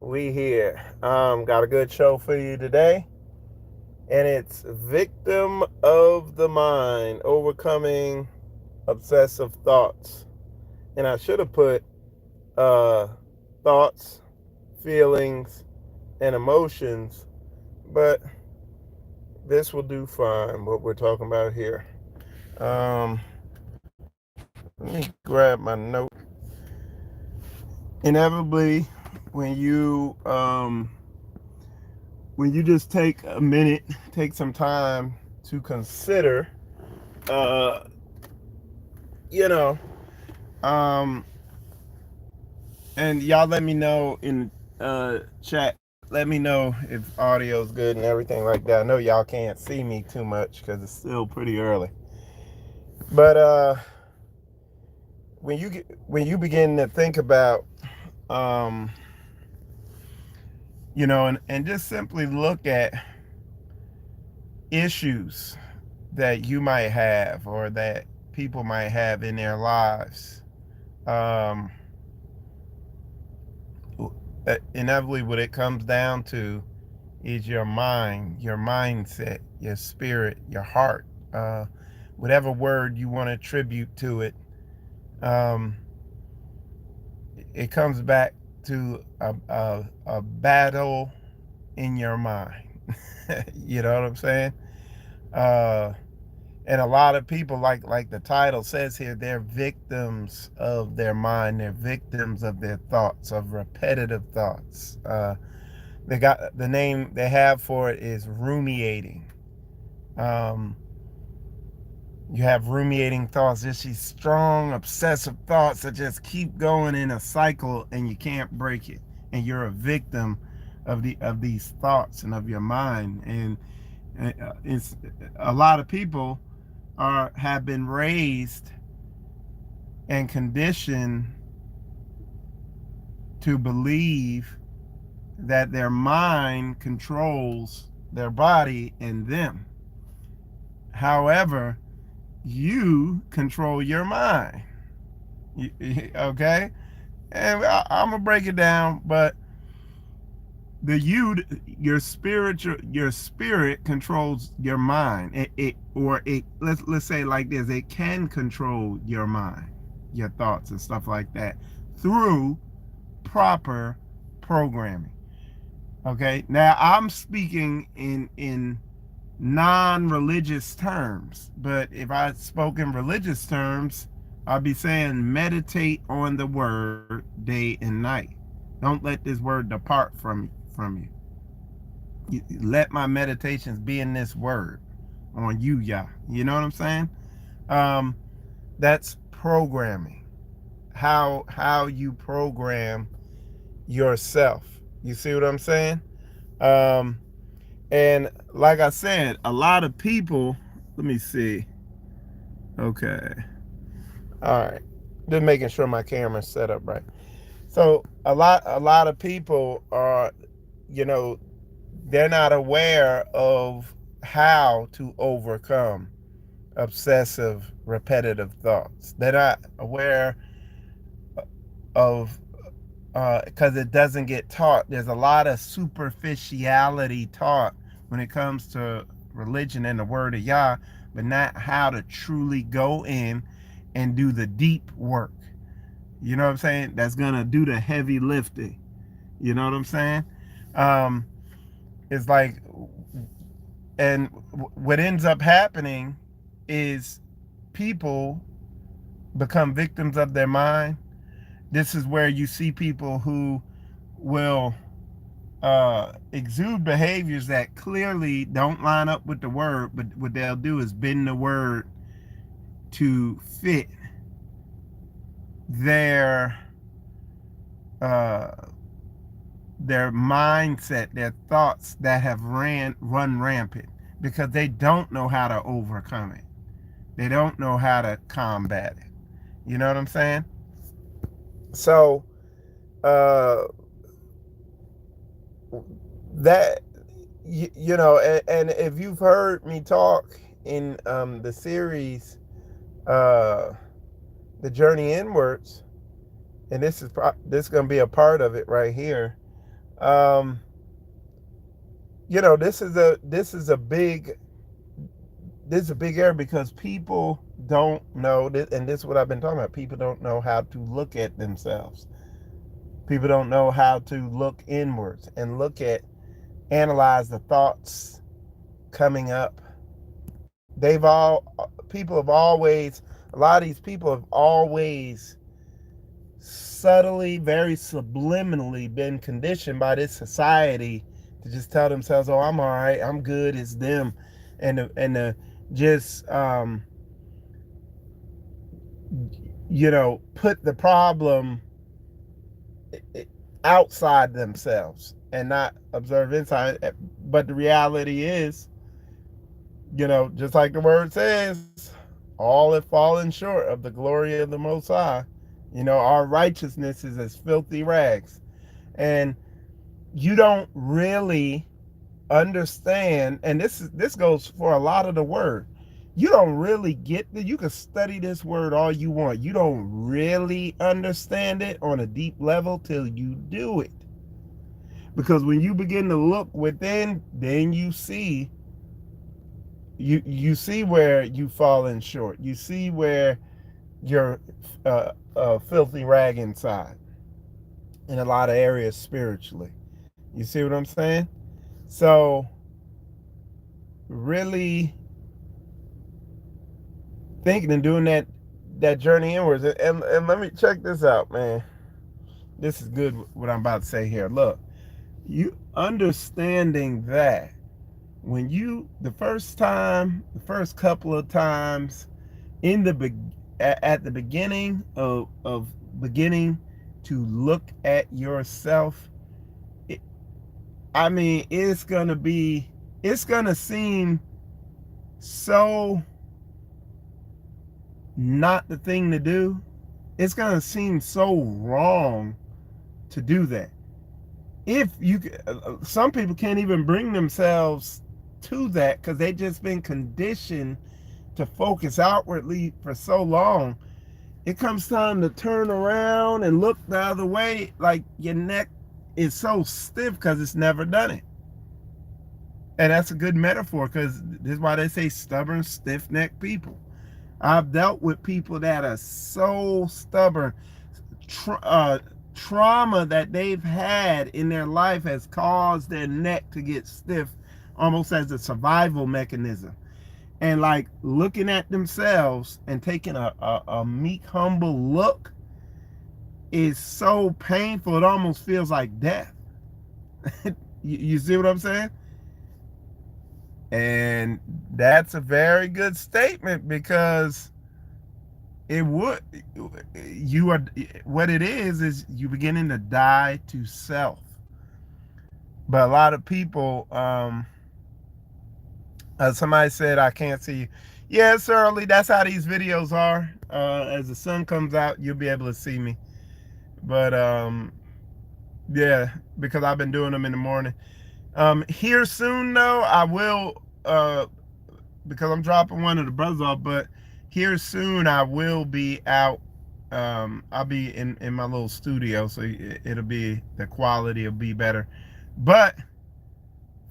We here. Got a good show for you today, and it's Victim of the Mind, Overcoming Obsessive Thoughts. And I should have put uh, thoughts, feelings, and emotions, but this will do fine, what we're talking about here. Um, Let me grab my note. Inevitably, when you when you just take a minute, take some time to consider, uh, you know, um, and y'all let me know in chat. Let me know if audio's good and everything like that. I know y'all can't see me too much because it's still pretty early. But when you begin to think about, um, and just simply look at issues that you might have or that people might have in their lives. Um, Inevitably, what it comes down to is your mind, your mindset, your spirit, your heart, whatever word you want to attribute to it. Um, it comes back to a battle in your mind. You know what I'm saying? Uh, and a lot of people, like the title says here, they're victims of their mind. They're victims of their thoughts, of repetitive thoughts. They got the name they have for it is ruminating. Um, you have ruminating thoughts, just these strong, obsessive thoughts that just keep going in a cycle, and you can't break it. And you're a victim of these thoughts and of your mind. And it's a lot of people have been raised and conditioned to believe that their mind controls their body and them. However, you control your mind. Okay? And I'm gonna break it down, but your spirit controls your mind. Let's say it like this: it can control your mind, your thoughts and stuff like that through proper programming. Okay, now I'm speaking in non-religious terms, but if I spoke in religious terms, I'd be saying meditate on the word day and night. Don't let this word depart from you. Let my meditations be in this word on you, Yah. You know what I'm saying? Um, that's programming. How you program yourself. You see what I'm saying? Um, and like I said, a lot of people. Let me see. Okay. All right. Just making sure my camera's set up right. So a lot of people are, you know, they're not aware of how to overcome obsessive repetitive thoughts. They're not aware of because it doesn't get taught. There's a lot of superficiality taught when it comes to religion and the word of Yah, but not how to truly go in and do the deep work. You know what I'm saying? That's gonna do the heavy lifting. You know what I'm saying? Um, it's like, and what ends up happening is people become victims of their mind. This is where you see people who will exude behaviors that clearly don't line up with the word, but what they'll do is bend the word to fit their uh, their mindset, their thoughts that have run rampant because they don't know how to overcome it. They don't know how to combat it. You know what I'm saying? So uh, that and if you've heard me talk in the series uh the journey inwards, and this is going to be a part of it right here. Um, this is a big area because people don't know this, and this is what I've been talking about. People don't know how to look at themselves. People don't know how to look inwards and analyze the thoughts coming up. People have always, a lot of these people have always subtly, very subliminally been conditioned by this society to just tell themselves, "Oh, I'm all right, I'm good." It's them, and just put the problem outside themselves and not observe inside. But the reality is, just like the word says, all have fallen short of the glory of the Most High. Our righteousness is as filthy rags. And you don't really understand, and this goes for a lot of the word. You don't really get that. You can study this word all you want. You don't really understand it on a deep level till you do it. Because when you begin to look within, then you see where you've fallen short. You see where you're a filthy rag inside in a lot of areas spiritually. You see what I'm saying? So really thinking and doing that journey inwards. And let me check this out, man. This is good what I'm about to say here. Look, you understanding that when you the first couple of times in at the beginning of beginning to look at yourself, it, I mean, it's gonna seem so not the thing to do. It's gonna seem so wrong to do that. If you, some people can't even bring themselves to that because they just been conditioned to focus outwardly for so long. It comes time to turn around and look the other way, like your neck is so stiff because it's never done it. And that's a good metaphor because this is why they say stubborn, stiff-necked people. I've dealt with people that are so stubborn. Trauma that they've had in their life has caused their neck to get stiff almost as a survival mechanism. And like looking at themselves and taking a meek, humble look is so painful. It almost feels like death. You see what I'm saying? And that's a very good statement because it would, you are, what it is you beginning to die to self. But a lot of people, somebody said, I can't see you. Yeah, it's early. That's how these videos are. As the sun comes out, you'll be able to see me. But yeah, because I've been doing them in the morning. Here soon, though, I will, because I'm dropping one of the brothers off, but here soon I will be out. I'll be in my little studio, so it'll be, the quality will be better. But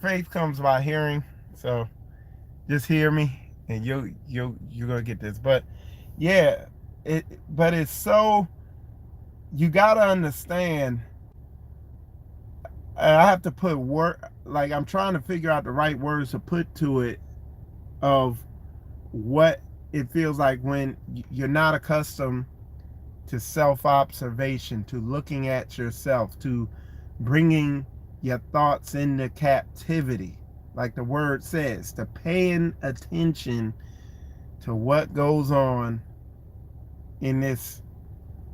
faith comes by hearing, so just hear me and you're gonna get this. But yeah, but it's so, you gotta understand. I have to put word, like I'm trying to figure out the right words to put to it of what it feels like when you're not accustomed to self-observation, to looking at yourself, to bringing your thoughts into captivity, like the word says, to paying attention to what goes on in this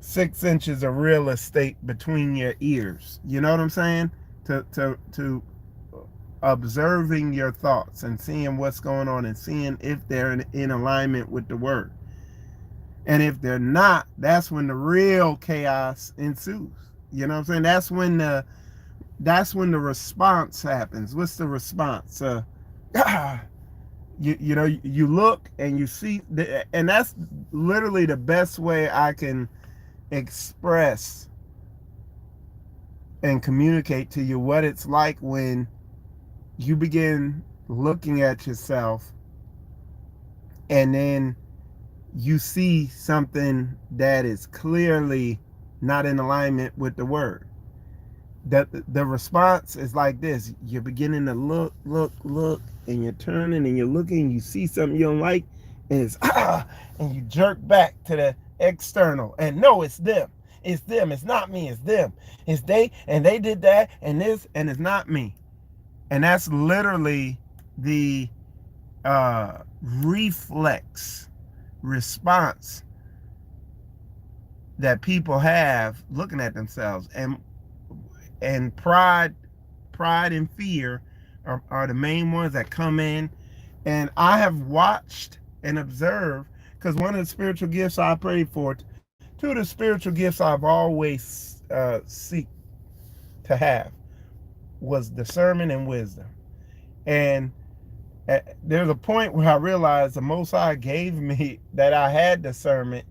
6 inches of real estate between your ears. You know what I'm saying? To observing your thoughts and seeing what's going on and seeing if they're in alignment with the word. And if they're not, that's when the real chaos ensues. You know what I'm saying? That's when the response happens. What's the response? You look and you see, and that's literally the best way I can express and communicate to you what it's like when you begin looking at yourself and then you see something that is clearly not in alignment with the word. The response is like this: you're beginning to look, and you're turning and you're looking, you see something you don't like, and it's and you jerk back to the external, and no, it's them. It's them. It's not me. It's them. It's they, and they did that, and this, and it's not me. And that's literally the reflex response that people have looking at themselves. And pride and fear are the main ones that come in. And I have watched and observed, because one of the spiritual gifts I prayed for, two of the spiritual gifts I've always seek to have, was discernment and wisdom. And there's a point where I realized the Most High gave me that I had discernment.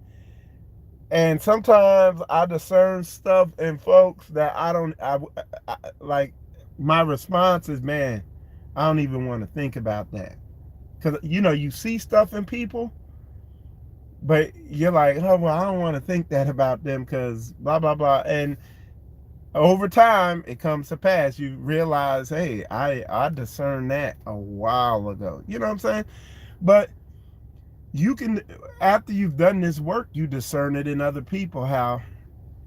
And sometimes I discern stuff in folks that I like. My response is, man, I don't even want to think about that. Because, you see stuff in people, but you're like, oh, well, I don't want to think that about them because blah, blah, blah. And over time, it comes to pass. You realize, hey, I discerned that a while ago. You know what I'm saying? But you can, after you've done this work, you discern it in other people how.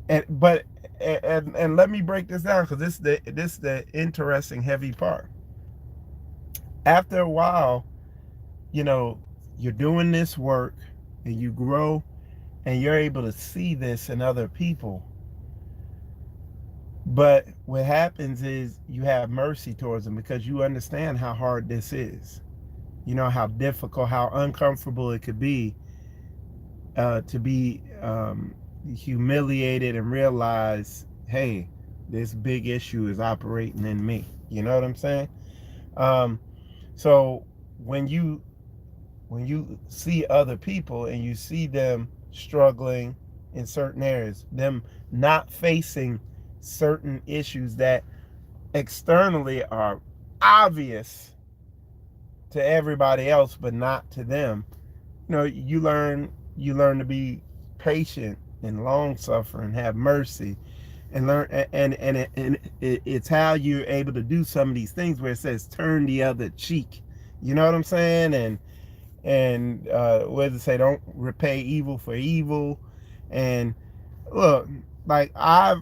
And let me break this down, because this is the interesting heavy part. After a while, you're doing this work and you grow and you're able to see this in other people. But what happens is you have mercy towards them, because you understand how hard this is. You know how difficult, how uncomfortable it could be to be humiliated and realize, hey, this big issue is operating in me. You know what I'm saying? So when you see other people and you see them struggling in certain areas, them not facing certain issues that externally are obvious to everybody else but not to them, you learn to be patient and long suffering, have mercy, and learn. It's how you're able to do some of these things where it says turn the other cheek. You know what I'm saying? And what does it say? Don't repay evil for evil. And look, like I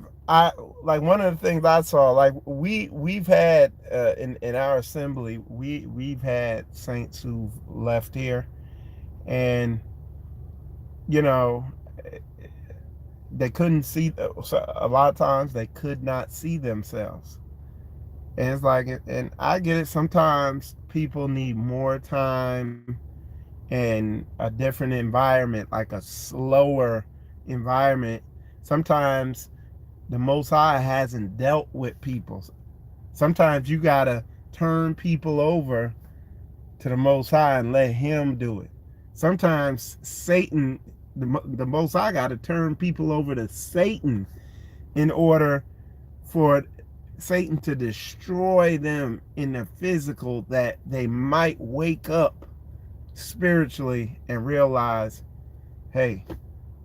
like, one of the things I saw, like we've had in our assembly, we've had saints who've left here, and you know they couldn't see, so a lot of times they could not see themselves. And it's like, and I get it, sometimes people need more time and a different environment, like a slower environment. Sometimes the Most High hasn't dealt with people. Sometimes you gotta turn people over to the Most High and let Him do it. Sometimes Satan, the Most High, gotta turn people over to Satan in order for Satan to destroy them in the physical, that they might wake up spiritually and realize, hey,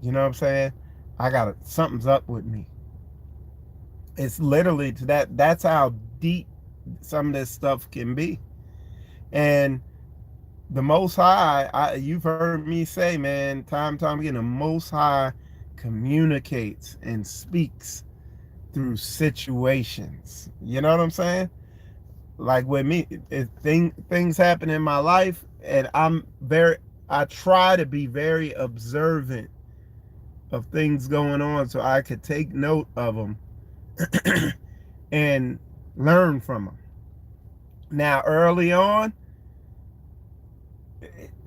you know what I'm saying? Something's up with me. It's literally to that. That's how deep some of this stuff can be. And the Most High, you've heard me say, man, time and time again, the Most High communicates and speaks through situations. You know what I'm saying? Like with me, things happen in my life, and I try to be very observant of things going on so I could take note of them and learn from them. Now, early on,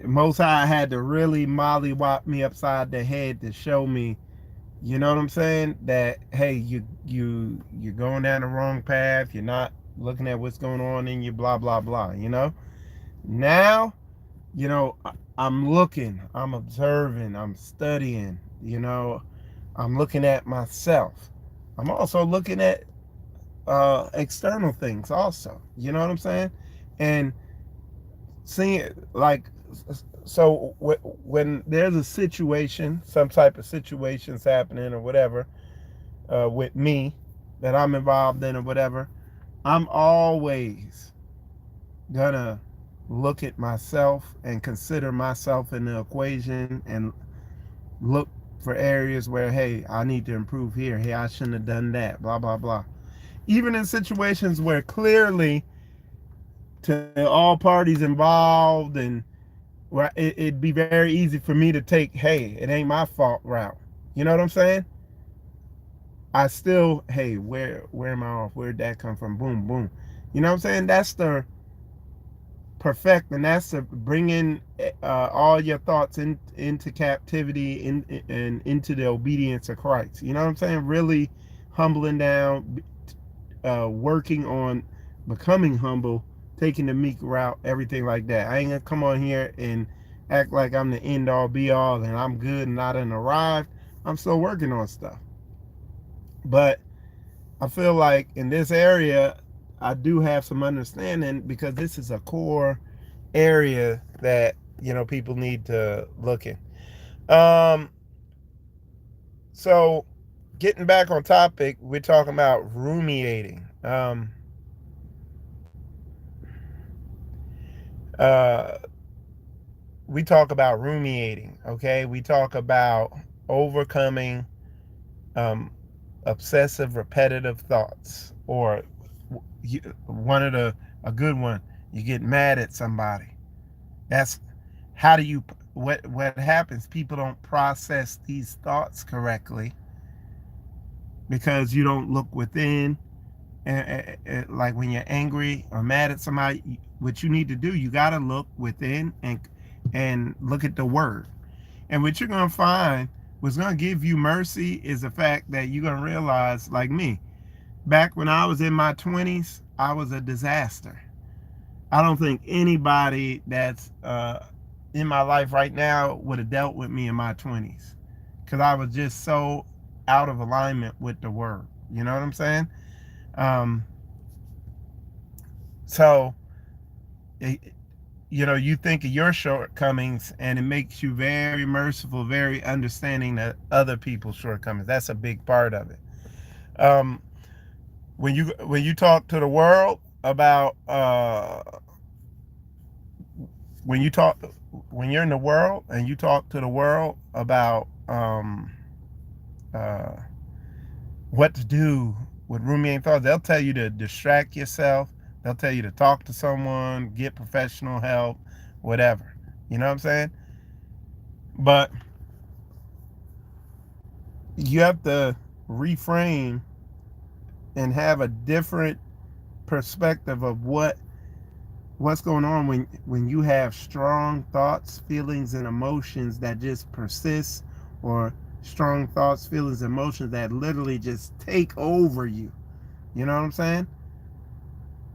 Most High had to really mollywop me upside the head to show me, you know what I'm saying, that hey, you're going down the wrong path. You're not looking at what's going on in you, blah blah blah. Now, I'm looking, I'm observing, I'm studying. I'm looking at myself. I'm also looking at external things also. You know what I'm saying? And seeing like so when there's a situation, some type of situations happening or whatever, with me that I'm involved in or whatever, I'm always gonna look at myself and consider myself in the equation and look for areas where, hey, I need to improve here. Hey, I shouldn't have done that. Blah blah blah. Even in situations where clearly to all parties involved and where it'd be very easy for me to take, hey, it ain't my fault route. You know what I'm saying? I still, hey, where am I off? Where'd that come from? Boom, boom. You know what I'm saying? That's the perfect, and that's to bring in all your thoughts into captivity and into the obedience of Christ. You know what I'm saying? Really humbling down, working on becoming humble, taking the meek route, everything like that. I ain't gonna come on here and act like I'm the end all be all and I'm good and not an arrived. I'm still working on stuff. But I feel like in this area, I do have some understanding because this is a core area that people need to look in. Um, so getting back on topic, we're talking about ruminating. Uh, we talk about ruminating. Okay, we talk about overcoming um, obsessive, repetitive thoughts, or one of the a good one. You get mad at somebody. That's how do you what happens? People don't process these thoughts correctly because you don't look within. And like when you're angry or mad at somebody, what you need to do, you got to look within and look at the word. And what you're gonna find, what's gonna give you mercy, is the fact that you're gonna realize, like me, back when I was in my 20s, I was a disaster. I don't think anybody that's in my life right now would have dealt with me in my 20s because I was just so out of alignment with the word. You know what I'm saying? Um, so, it, you think of your shortcomings and it makes you very merciful, very understanding that other people's shortcomings. That's a big part of it. Um, when you talk to the world about when you talk when you're in the world and you talk to the world about uh, what to do with ruminating thoughts, they'll tell you to distract yourself. They'll tell you to talk to someone, get professional help, whatever. You know what I'm saying? But you have to reframe and have a different perspective of what's going on when you have strong thoughts, feelings, and emotions that just persist, or strong thoughts, feelings, emotions that literally just take over you. You know what I'm saying?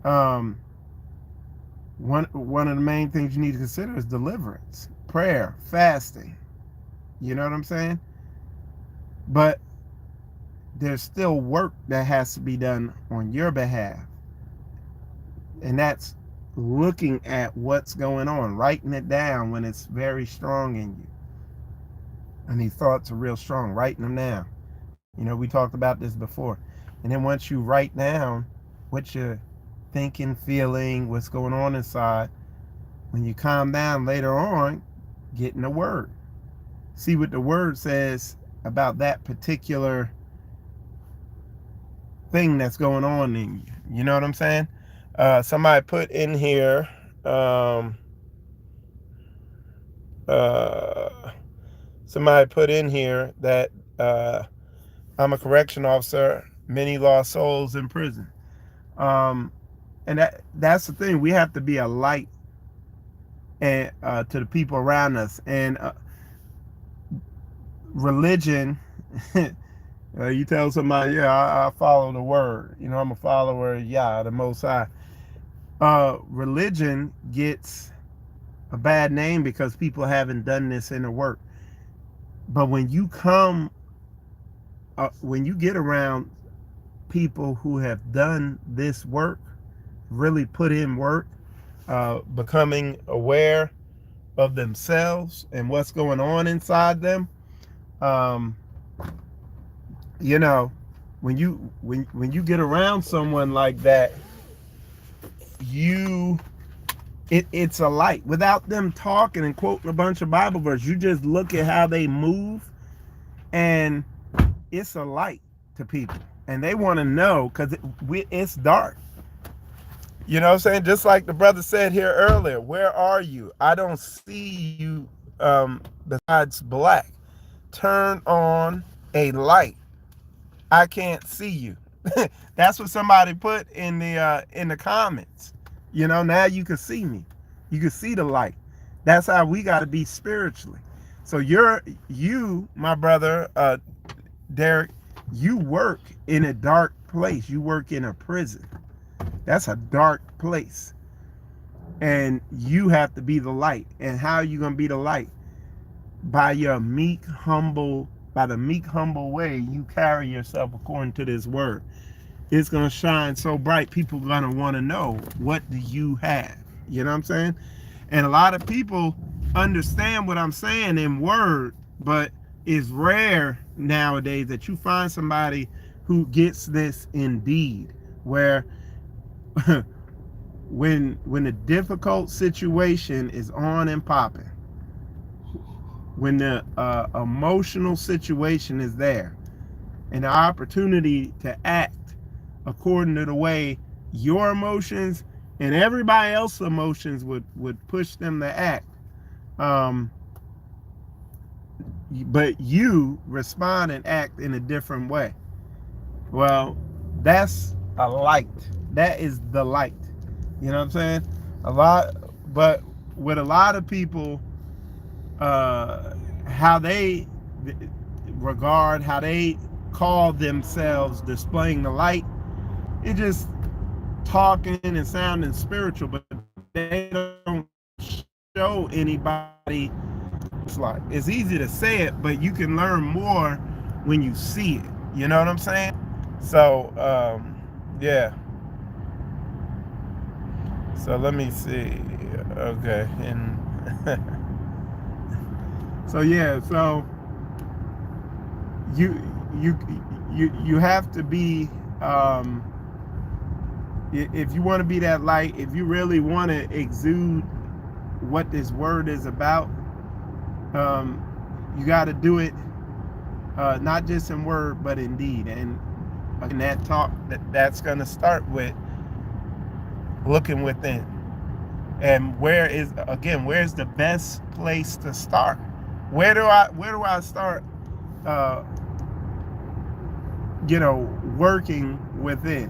um one of the main things you need to consider is deliverance, prayer, fasting. You know what I'm saying? But there's still work that has to be done on your behalf, and that's looking at what's going on, writing it down when it's very strong in you. And these thoughts are real strong, writing them down. We talked about this before. And then once you write down what you're thinking, feeling, what's going on inside, when you calm down later on, get in the word. See what the word says about that particular thing that's going on in you. You know what I'm saying? Somebody put in here, um, uh, somebody put in here that I'm a correction officer, many lost souls in prison. Um, and that's the thing. We have to be a light and to the people around us. And religion, you tell somebody, yeah, I follow the word. I'm a follower of Yah, the Most High. Religion gets a bad name because people haven't done this inner work. But when you get around people who have done this work, really put in work, becoming aware of themselves and what's going on inside them. Um, you know, when you get around someone like that, you it's a light. Without them talking and quoting a bunch of Bible verses, you just look at how they move, and it's a light to people, and they want to know because it's dark. You know what I'm saying? Just like the brother said here earlier, where are you? I don't see you besides black. Turn on a light. I can't see you. That's what somebody put in the comments. You know, now you can see me. You can see the light. That's how we got to be spiritually. So you, my brother, Derek, you work in a dark place. You work in a prison. That's a dark place. And you have to be the light. And how are you going to be the light? By the meek, humble way you carry yourself according to this word. It's going to shine so bright, people are going to want to know, what do you have? You know what I'm saying? And a lot of people understand what I'm saying in word, but it's rare nowadays that you find somebody who gets this in deed, where when a difficult situation is on and popping, when the emotional situation is there, and the opportunity to act according to the way your emotions and everybody else's emotions would push them to act, but you respond and act in a different way. Well, that's a light. That is the light. You know what I'm saying? But with a lot of people, how they how they call themselves displaying the light, it just talking and sounding spiritual, but they don't show anybody. It's like, it's easy to say it, but you can learn more when you see it. You know what I'm saying? So yeah. So let me see. Okay, and so yeah, so you you have to be, if you want to be that light, if you really want to exude what this word is about, you got to do it, not just in word but in deed. And in that talk, that's going to start with looking within. And where's the best place to start? Where do I start, working within?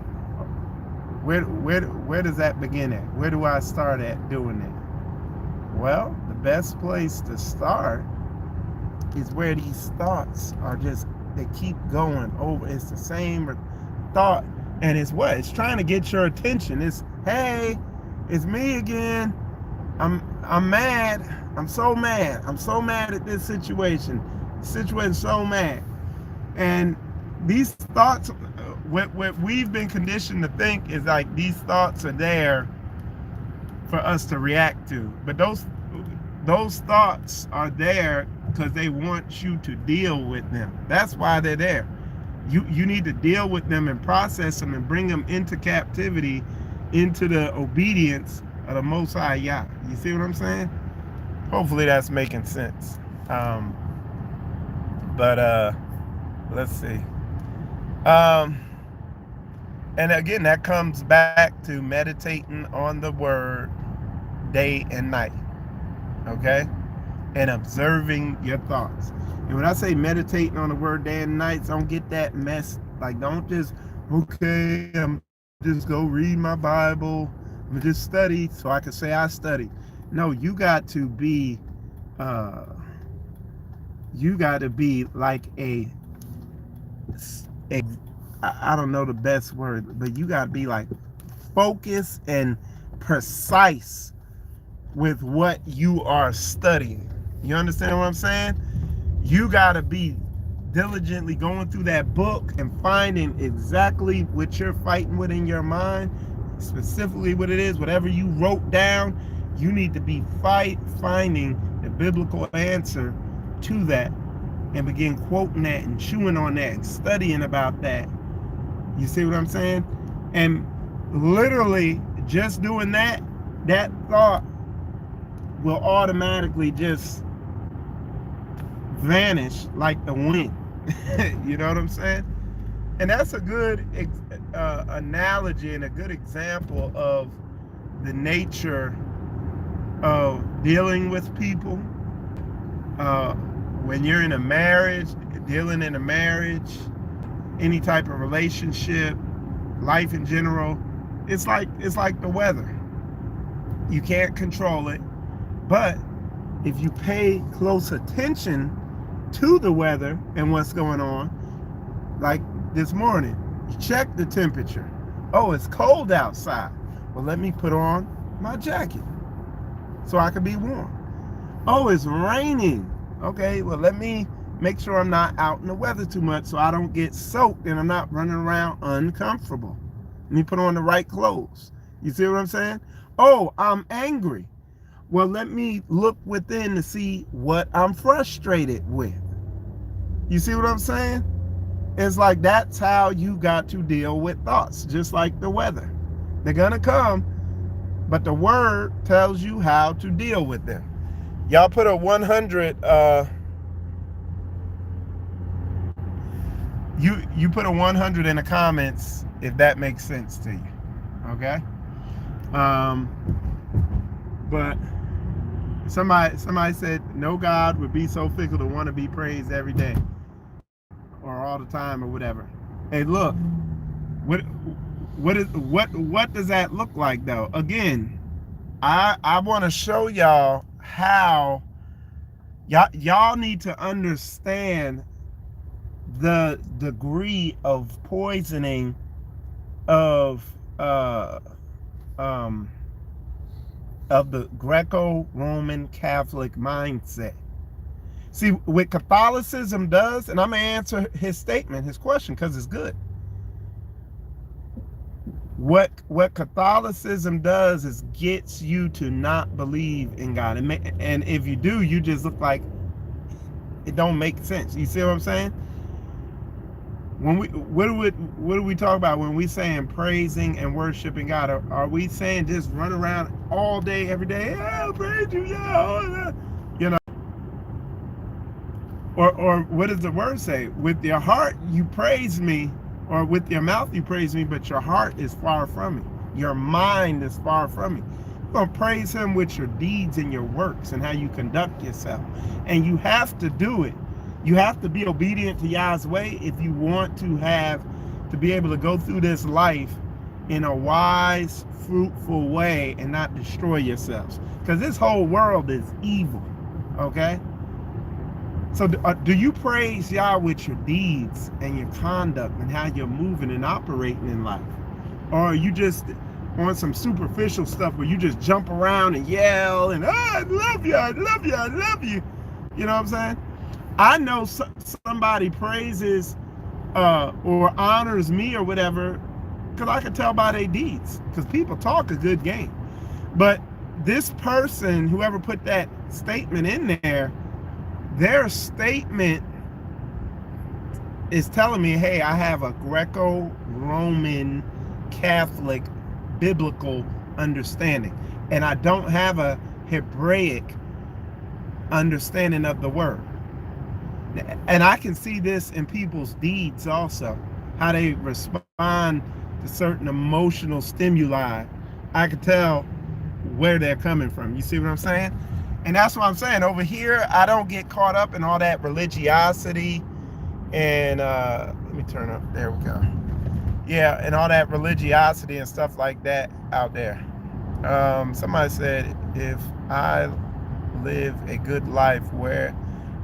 Where does that begin at? Where do I start at doing it? Well, the best place to start is where these thoughts are just, they keep going over. It's the same thought, and it's trying to get your attention. It's, hey, it's me again. I'm mad. I'm so mad. I'm so mad at this situation. The situation's so mad. And these thoughts, what we've been conditioned to think is like these thoughts are there for us to react to. But those thoughts are there because they want you to deal with them. That's why they're there. You need to deal with them and process them and bring them into captivity, into the obedience of the Most High Yah. You see what I'm saying? Hopefully that's making sense. But let's see. And again, that comes back to meditating on the word day and night. Okay? And observing your thoughts. And when I say meditating on the word day and night, don't get that mess. Like, don't just, okay, I'm just go read my Bible. I'm just study so I can say I studied. No, you got to be like I don't know the best word, but you got to be like focused and precise with what you are studying. You understand what I'm saying? You got to be diligently going through that book and finding exactly what you're fighting with in your mind, specifically what it is, whatever you wrote down, you need to be finding the biblical answer to that and begin quoting that and chewing on that and studying about that. You see what I'm saying? And literally just doing that, that thought will automatically just vanish like the wind. You know what I'm saying? And that's a good analogy and a good example of the nature of dealing with people. When you're in a marriage, dealing in a marriage, any type of relationship, life in general, it's like the weather. You can't control it, but if you pay close attention to the weather and what's going on, like this morning, you check the temperature. Oh, it's cold outside. Well, let me put on my jacket so I can be warm. Oh, it's raining. Okay, well, let me make sure I'm not out in the weather too much so I don't get soaked and I'm not running around uncomfortable. Let me put on the right clothes. You see what I'm saying? Oh, I'm angry. Well, let me look within to see what I'm frustrated with. You see what I'm saying? It's like that's how you got to deal with thoughts, just like the weather. They're gonna come, but the word tells you how to deal with them. Y'all put a 100. You put a 100 in the comments if that makes sense to you. Okay. But somebody said no God would be so fickle to want to be praised every day or all the time or whatever. Hey, look, what does that look like though? Again, I want to show y'all how y'all need to understand the degree of poisoning of the Greco-Roman Catholic mindset. See, what Catholicism does, and I'm gonna answer his statement, his question, because it's good. What Catholicism does is gets you to not believe in God, and if you do, you just look like it don't make sense. You see what I'm saying? When what do we talk about when we saying praising and worshiping God? Are we saying just run around all day, every day? Oh, praise you, yeah, you know? Or what does the word say? With your heart you praise me, or with your mouth you praise me, but your heart is far from me. Your mind is far from me. You're gonna praise him with your deeds and your works and how you conduct yourself. And you have to do it. You have to be obedient to Yah's way if you want to be able to go through this life in a wise, fruitful way and not destroy yourselves. Because this whole world is evil, okay? So do you praise Yah with your deeds and your conduct and how you're moving and operating in life? Or are you just on some superficial stuff where you just jump around and yell and, I love you, I love you, I love you. You know what I'm saying? I know somebody praises or honors me or whatever because I can tell by their deeds, because people talk a good game. But this person, whoever put that statement in there, their statement is telling me, hey, I have a Greco-Roman Catholic biblical understanding, and I don't have a Hebraic understanding of the word. And I can see this in people's deeds also, how they respond to certain emotional stimuli. I can tell where they're coming from. You see what I'm saying? And that's what I'm saying. Over here, I don't get caught up in all that religiosity and let me turn up. There we go. Yeah, and all that religiosity and stuff like that out there. Somebody said, if I live a good life where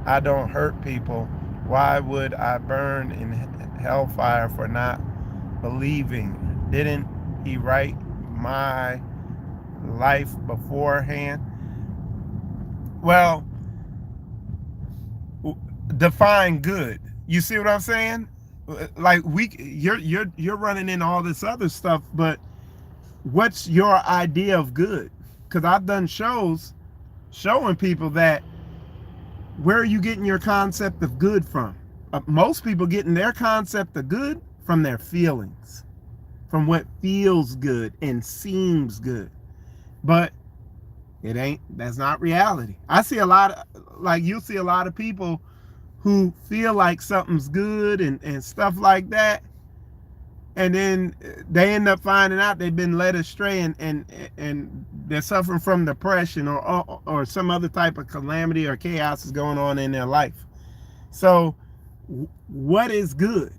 I don't hurt people, why would I burn in hellfire for not believing? Didn't he write my life beforehand? Well, define good. You see what I'm saying? Like you're running into all this other stuff, but what's your idea of good? Because I've done shows showing people that where are you getting your concept of good from? Most people getting their concept of good from their feelings, from what feels good and seems good. But it ain't, that's not reality. I see a lot of, like, you'll see a lot of people who feel like something's good and stuff like that. And then they end up finding out they've been led astray, and they're suffering from depression or some other type of calamity or chaos is going on in their life. So what is good?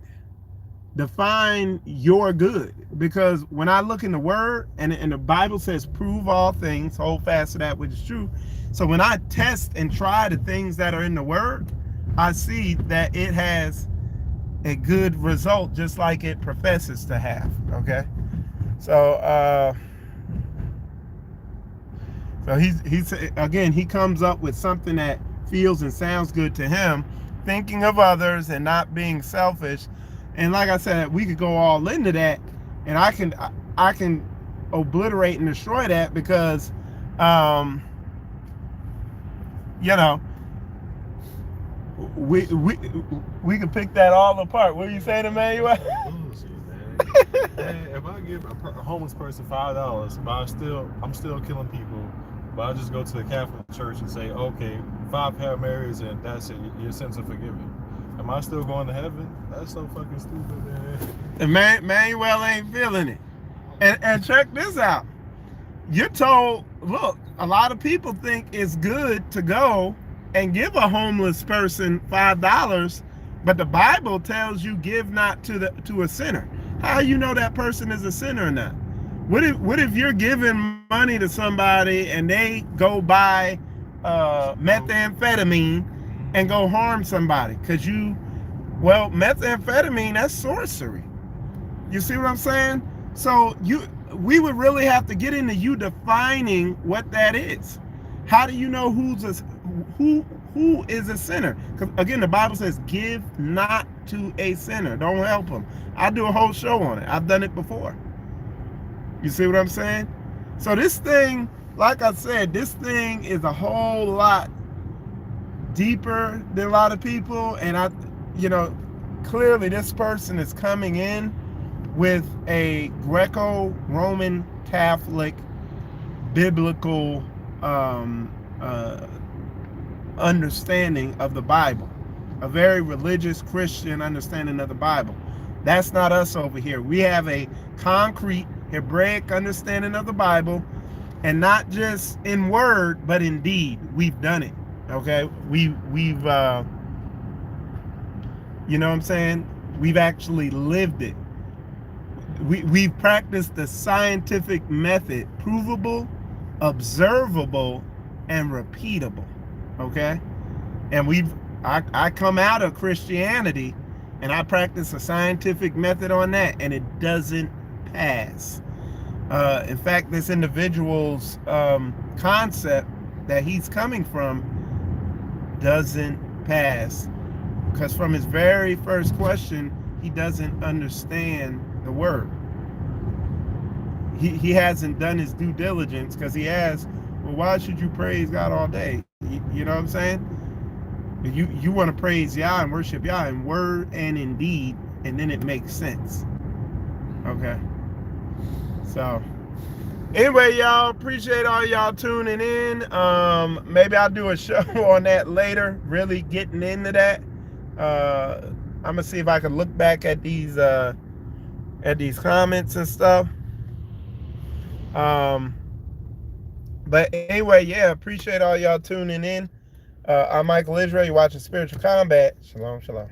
Define your good, because when I look in the word, and the Bible says prove all things, hold fast to that which is true. So when I test and try the things that are in the word, I see that it has a good result, just like it professes to have. Okay, so he's again, he comes up with something that feels and sounds good to him, thinking of others and not being selfish. And like I said, we could go all into that, and I can obliterate and destroy that, because you know, we we we can pick that all apart. What are you saying, Emmanuel? Bullshit, man. If I give a homeless person $5, but I'm still killing people, but I just go to the Catholic Church and say, okay, 5 Hail Marys and that's it. Your sins are forgiven. Am I still going to heaven? That's so fucking stupid, man. And Manuel ain't feeling it. And check this out. You're told, look, a lot of people think it's good to go and give a homeless person $5, but the Bible tells you give not to a sinner. How you know that person is a sinner or not? What if you're giving money to somebody and they go buy methamphetamine and go harm somebody? Because methamphetamine, that's sorcery. You see what I'm saying? So we would really have to get into you defining what that is. How do you know who is a sinner? Because again, the Bible says, "Give not to a sinner." Don't help him. I do a whole show on it. I've done it before. You see what I'm saying? So this thing, like I said, this thing is a whole lot deeper than a lot of people, and clearly this person is coming in with a Greco-Roman Catholic biblical understanding of the Bible, a very religious Christian understanding of the Bible. That's not us over here. We have a concrete Hebraic understanding of the Bible, and not just in word, but in deed. We've done it. Okay, we've you know what I'm saying? We've actually lived it. We've practiced the scientific method, provable, observable, and repeatable. Okay, and I come out of Christianity, and I practice a scientific method on that, and it doesn't pass. In fact, this individual's concept that he's coming from doesn't pass, because from his very first question, he doesn't understand the word. He hasn't done his due diligence, because he asks, well, why should you praise God all day? You know what I'm saying? You want to praise Yah and worship Yah in word and in deed, and then it makes sense. Okay. So anyway, y'all, appreciate all y'all tuning in. Maybe I'll do a show on that later, really getting into that. I'm gonna see if I can look back at these comments and stuff. But anyway, yeah, appreciate all y'all tuning in. I'm Michael Israel. You're watching Spiritual Combat. Shalom, shalom.